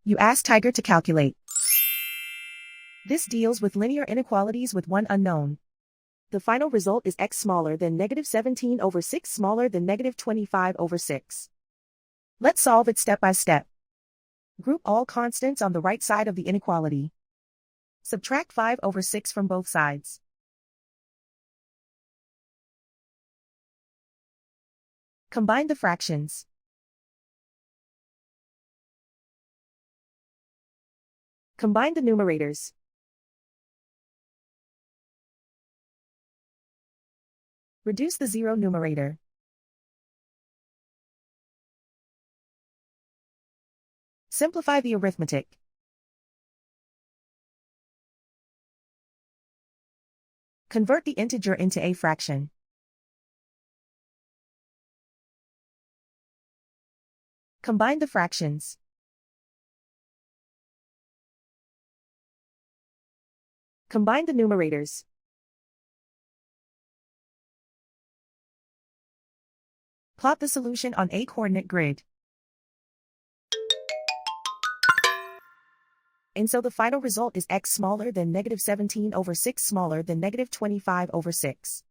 You ask Tiger to calculate. This deals with linear inequalities with one unknown. The final result is x smaller than -17/6 smaller than -25/6. Let's solve it step by step. Group all constants on the right side of the inequality. Subtract 5/6 from both sides. Combine the fractions. Combine the numerators. Reduce the zero numerator. Simplify the arithmetic. Convert the integer into a fraction. Combine the fractions. Combine the numerators. Plot the solution on a coordinate grid. And so the final result is x smaller than -17/6 smaller than -25/6.